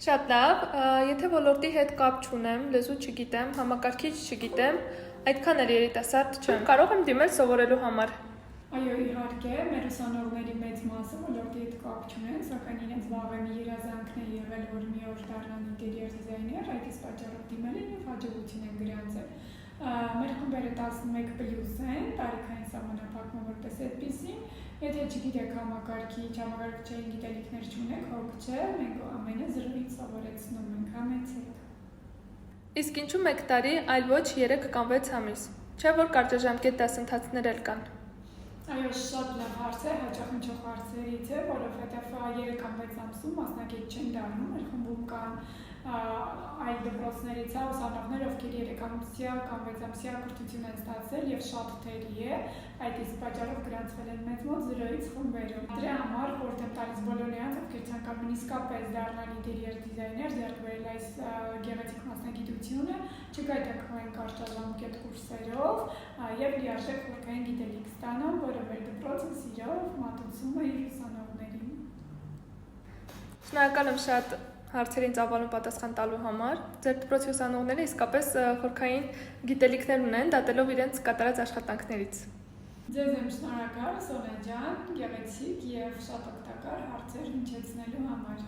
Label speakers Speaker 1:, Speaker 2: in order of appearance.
Speaker 1: Շատ լավ, եթե ոլորտի հետ կապ չունեմ, լեզու չգիտեմ, համակարգիչ չգիտեմ, այդքան էլ երիտասարդ չեմ, կարող եմ դիմել սովորելու համար։
Speaker 2: Այո, իհարկե, մեր ուսանողների մեծ մասը ոլորտի հետ կապ չունեն, սակայն իրենց վաղեմի երազանքն է եղել, որ մի օր դառնան ինտերիեր դիզայներ, այդ իսկ պատճառով դիմել են և հաջողություն են գրանցել։ Մեր խմբերը 11+ են, տարիքային սահմանափակումը որպես այդպիսին, եթե չգիտեք համակարգչային գիտելիքներ չունեք, հոգ չէ, մենք ամենը զրույց սովորեցնում ենք, համեցեք։
Speaker 1: Իսկ ինչու 1 տարի, այլ ոչ 3 կամ 6 ամիս, չէ՞ որ կարճաժամկետ դասընթացներ էլ կան։
Speaker 2: Այո, շատ լավ հարց է, հաճախ հնչող հարցերից է, որովհետև 3 կամ 6 ամսում մասնակից չեն դառնում, մեր խմբում կան այլ դպրոցներից ուսանողներ, ովքեր 3-ամսյա կամ 6-ամսյա կրթություն են ստացել և շատ թերի է, այդ իսկ պատճառով գրանցվել են մեզ մոտ զրոյից խմբերում։ Դրա համար խորհուրդ եմ տալիս բոլոր նրանց, ովքեր ցանկանում են իսկապես դառնալ ինտերիեր դիզայներ, ձեռք բերել այս գեղեցիկ մասնագիտությունը, չգայթակղեն կարճաժամկետ կուրսերով և լիարժեք խորհրդային գիտելիք ստանան, որը մեր դպրոցը սիրով մատուցում է իր ուսանողներին։
Speaker 1: Շնորհակալ եմ շատ հարցերին ծավալուն պատասխան տալու համար։ Ձեր դպրոցի ուսանողները իսկապես խորհրդային գիտելիքներ ունեն, դատելով իրենց կատարած աշխատանքներից։
Speaker 2: Ձեզ եմ շնորհակալ, Սոնա ջան, գեղեցիկ և շատ օգտակար հարցեր հնչեցնելու համար։